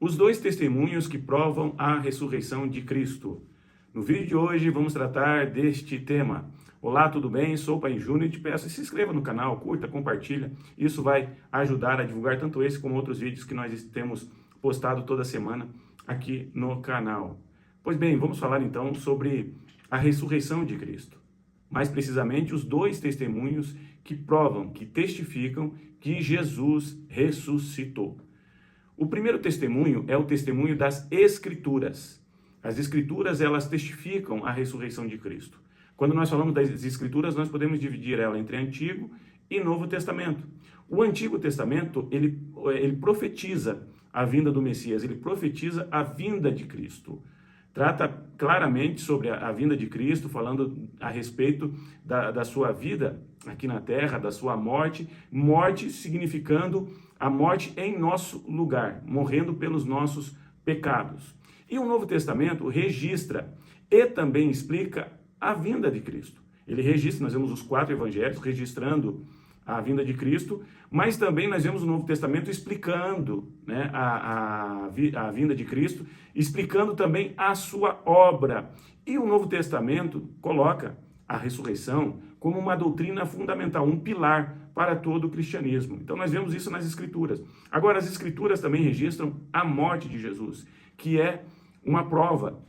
Os dois testemunhos que provam a ressurreição de Cristo. No vídeo de hoje vamos tratar deste tema. Olá, tudo bem? Sou o Pai Júnior e te peço que se inscreva no canal, curta, compartilha. Isso vai ajudar a divulgar tanto esse como outros vídeos que nós temos postado toda semana aqui no canal. Pois bem, vamos falar então sobre a ressurreição de Cristo. Mais precisamente, os dois testemunhos que provam, que testificam que Jesus ressuscitou. O primeiro testemunho é o testemunho das Escrituras. As Escrituras, elas testificam a ressurreição de Cristo. Quando nós falamos das Escrituras, nós podemos dividir ela entre Antigo e Novo Testamento. O Antigo Testamento, ele profetiza a vinda do Messias, ele profetiza a vinda de Cristo. Trata claramente sobre a vinda de Cristo, falando a respeito da sua vida aqui na terra, da sua morte, morte significando a morte em nosso lugar, morrendo pelos nossos pecados. E o Novo Testamento registra e também explica a vinda de Cristo. Ele registra, nós vemos os 4 evangelhos registrando a vinda de Cristo, mas também nós vemos o Novo Testamento explicando, né, a vinda de Cristo, explicando também a sua obra. E o Novo Testamento coloca a ressurreição como uma doutrina fundamental, um pilar para todo o cristianismo. Então nós vemos isso nas Escrituras. Agora, as Escrituras também registram a morte de Jesus, que é uma prova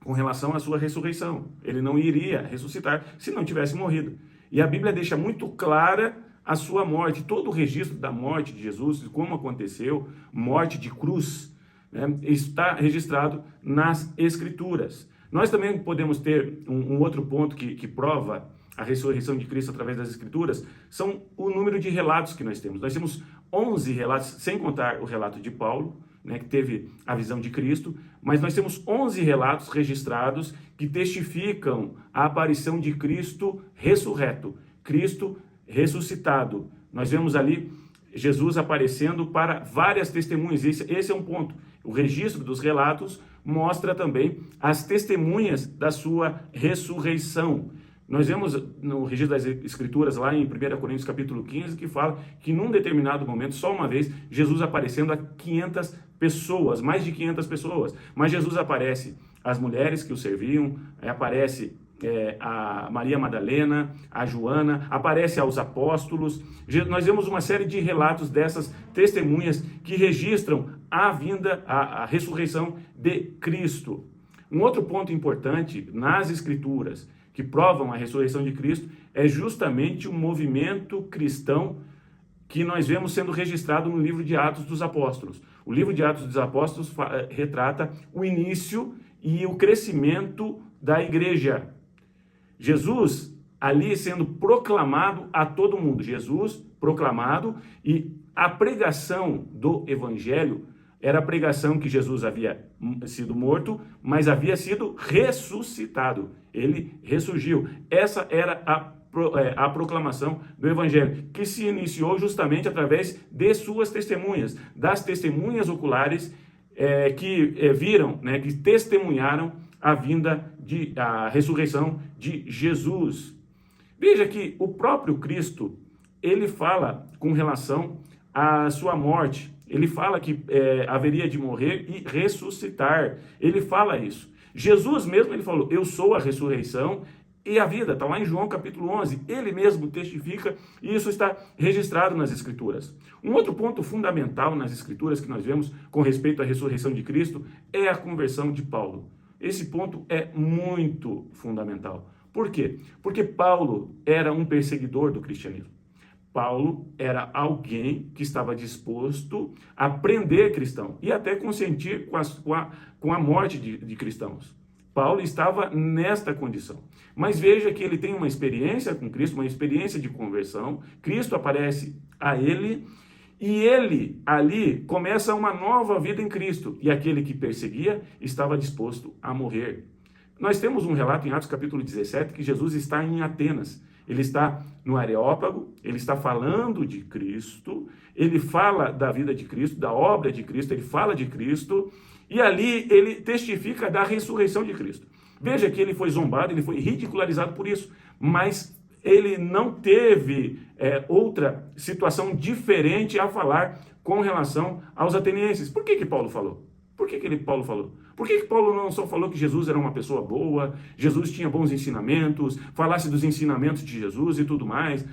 com relação à sua ressurreição. Ele não iria ressuscitar se não tivesse morrido. E a Bíblia deixa muito clara a sua morte, todo o registro da morte de Jesus, de como aconteceu, morte de cruz, né, está registrado nas Escrituras. Nós também podemos ter um outro ponto que prova a ressurreição de Cristo através das Escrituras, são o número de relatos que nós temos. Nós temos 11 relatos, sem contar o relato de Paulo, né, que teve a visão de Cristo, mas nós temos 11 relatos registrados que testificam a aparição de Cristo ressurreto, Cristo ressuscitado. Nós vemos ali Jesus aparecendo para várias testemunhas. Esse é um ponto. O registro dos relatos mostra também as testemunhas da sua ressurreição. Nós vemos no registro das Escrituras, lá em 1 Coríntios capítulo 15, que fala que num determinado momento, só uma vez, Jesus aparecendo a 500 pessoas, mais de 500 pessoas. Mas Jesus aparece às mulheres que o serviam, aparece a Maria Madalena, a Joana, aparece aos apóstolos. Nós vemos uma série de relatos dessas testemunhas que registram a vinda, a ressurreição de Cristo. Um outro ponto importante nas Escrituras que provam a ressurreição de Cristo é justamente o movimento cristão que nós vemos sendo registrado no livro de Atos dos Apóstolos. O livro de Atos dos Apóstolos retrata o início e o crescimento da igreja. Jesus ali sendo proclamado a todo mundo. Jesus proclamado, e a pregação do evangelho era a pregação que Jesus havia sido morto, mas havia sido ressuscitado. Ele ressurgiu. Essa era a proclamação do evangelho, que se iniciou justamente através de suas testemunhas, das testemunhas oculares que viram, né, que testemunharam a ressurreição de Jesus. Veja que o próprio Cristo, ele fala com relação à sua morte. Ele fala que haveria de morrer e ressuscitar. Ele fala isso. Jesus mesmo, ele falou, eu sou a ressurreição e a vida. Está lá em João capítulo 11. Ele mesmo testifica e isso está registrado nas Escrituras. Um outro ponto fundamental nas Escrituras que nós vemos com respeito à ressurreição de Cristo é a conversão de Paulo. Esse ponto é muito fundamental. Por quê? Porque Paulo era um perseguidor do cristianismo. Paulo era alguém que estava disposto a prender cristão e até consentir com a morte de cristãos. Paulo estava nesta condição. Mas veja que ele tem uma experiência com Cristo, uma experiência de conversão. Cristo aparece a ele e ele ali começa uma nova vida em Cristo. E aquele que perseguia estava disposto a morrer. Nós temos um relato em Atos capítulo 17 que Jesus está em Atenas. Ele está no Areópago, ele está falando de Cristo, ele fala da vida de Cristo, da obra de Cristo, ele fala de Cristo, e ali ele testifica da ressurreição de Cristo. Veja que ele foi zombado, ele foi ridicularizado por isso, mas ele não teve outra situação diferente a falar com relação aos atenienses. Por que Paulo falou? Paulo falou? Por que Paulo não só falou que Jesus era uma pessoa boa, Jesus tinha bons ensinamentos, falasse dos ensinamentos de Jesus e tudo mais,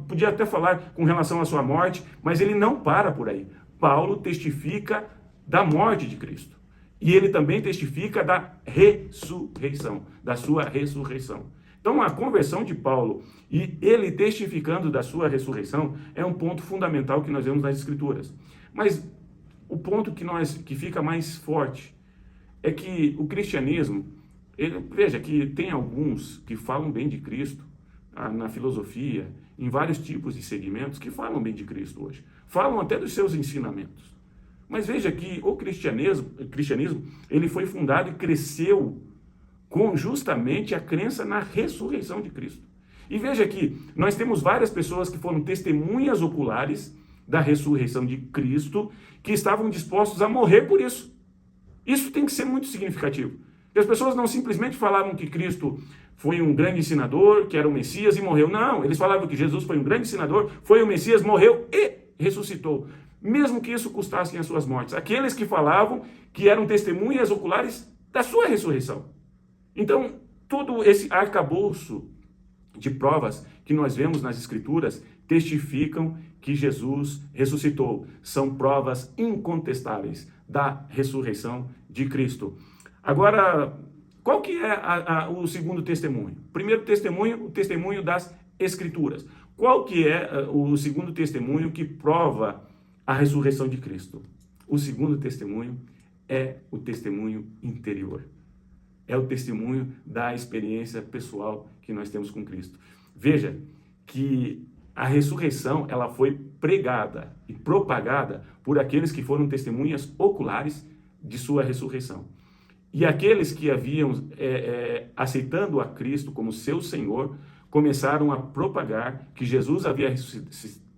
podia até falar com relação à sua morte, mas ele não para por aí. Paulo testifica da morte de Cristo. E ele também testifica da ressurreição, da sua ressurreição. Então, a conversão de Paulo e ele testificando da sua ressurreição é um ponto fundamental que nós vemos nas Escrituras. Mas o ponto que fica mais forte é que o cristianismo, veja que tem alguns que falam bem de Cristo na filosofia, em vários tipos de segmentos, que falam bem de Cristo hoje. Falam até dos seus ensinamentos. Mas veja que o cristianismo ele foi fundado e cresceu com justamente a crença na ressurreição de Cristo. E veja que nós temos várias pessoas que foram testemunhas oculares da ressurreição de Cristo, que estavam dispostos a morrer por isso. Isso tem que ser muito significativo. E as pessoas não simplesmente falavam que Cristo foi um grande ensinador, que era o Messias e morreu. Não, eles falavam que Jesus foi um grande ensinador, foi o Messias, morreu e ressuscitou. Mesmo que isso custasse as suas mortes. Aqueles que falavam que eram testemunhas oculares da sua ressurreição. Então, todo esse arcabouço de provas que nós vemos nas Escrituras testificam que Jesus ressuscitou. São provas incontestáveis da ressurreição de Cristo. Agora, qual que é o segundo testemunho? Primeiro testemunho, o testemunho das Escrituras. Qual que é o segundo testemunho que prova a ressurreição de Cristo? O segundo testemunho é o testemunho interior. É o testemunho da experiência pessoal que nós temos com Cristo. Veja que a ressurreição ela foi pregada e propagada por aqueles que foram testemunhas oculares de sua ressurreição. E aqueles que haviam aceitando a Cristo como seu Senhor, começaram a propagar que Jesus havia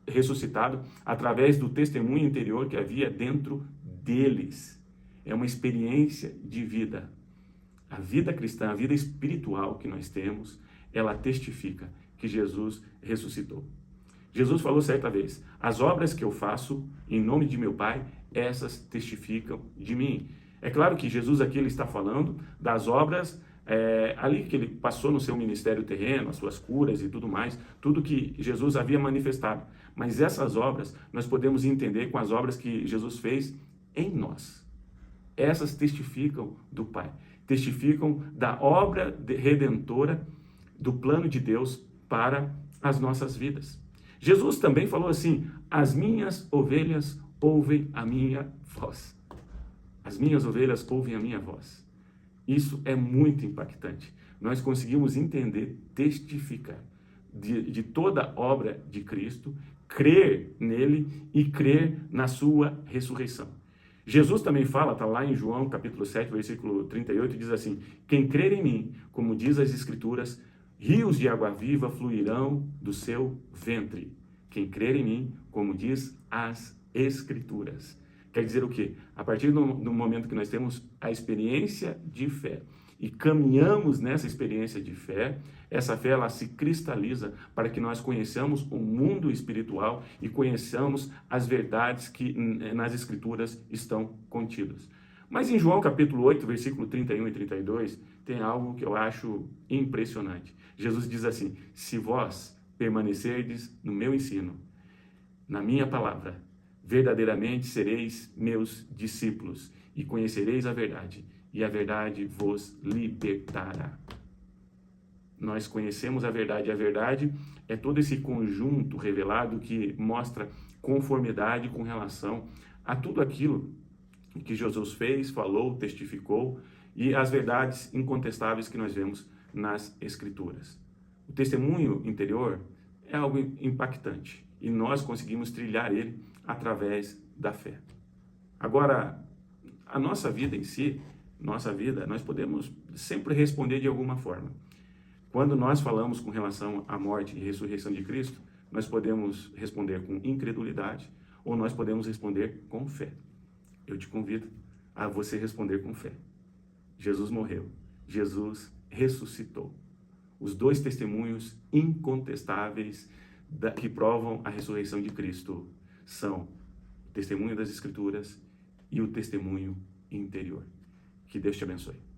ressuscitado através do testemunho interior que havia dentro deles. É uma experiência de vida. A vida cristã, a vida espiritual que nós temos, ela testifica que Jesus ressuscitou. Jesus falou certa vez, as obras que eu faço em nome de meu Pai, essas testificam de mim. É claro que Jesus aqui ele está falando das obras ali que ele passou no seu ministério terreno, as suas curas e tudo mais, tudo que Jesus havia manifestado. Mas essas obras nós podemos entender com as obras que Jesus fez em nós. Essas testificam do Pai, testificam da obra redentora do plano de Deus para as nossas vidas. Jesus também falou assim, as minhas ovelhas ouvem a minha voz. As minhas ovelhas ouvem a minha voz. Isso é muito impactante. Nós conseguimos entender, testificar de toda a obra de Cristo, crer nele e crer na sua ressurreição. Jesus também fala, está lá em João capítulo 7, versículo 38, diz assim, quem crer em mim, como diz as Escrituras, rios de água viva fluirão do seu ventre. Quem crer em mim, como diz as Escrituras. Quer dizer o quê? A partir do momento que nós temos a experiência de fé e caminhamos nessa experiência de fé, essa fé ela se cristaliza para que nós conheçamos o mundo espiritual e conheçamos as verdades que nas Escrituras estão contidas. Mas em João capítulo 8, versículo 31 e 32, tem algo que eu acho impressionante. Jesus diz assim, se vós permanecerdes no meu ensino, na minha palavra, verdadeiramente sereis meus discípulos e conhecereis a verdade vos libertará. Nós conhecemos a verdade é todo esse conjunto revelado que mostra conformidade com relação a tudo aquilo que Jesus fez, falou, testificou e as verdades incontestáveis que nós vemos nas Escrituras. O testemunho interior é algo impactante e nós conseguimos trilhar ele através da fé. Agora, a nossa vida em si, nós podemos sempre responder de alguma forma. Quando nós falamos com relação à morte e ressurreição de Cristo, nós podemos responder com incredulidade ou nós podemos responder com fé. Eu te convido a você responder com fé. Jesus morreu, Jesus ressuscitou. Os dois testemunhos incontestáveis que provam a ressurreição de Cristo são testemunho das Escrituras e o testemunho interior. Que Deus te abençoe.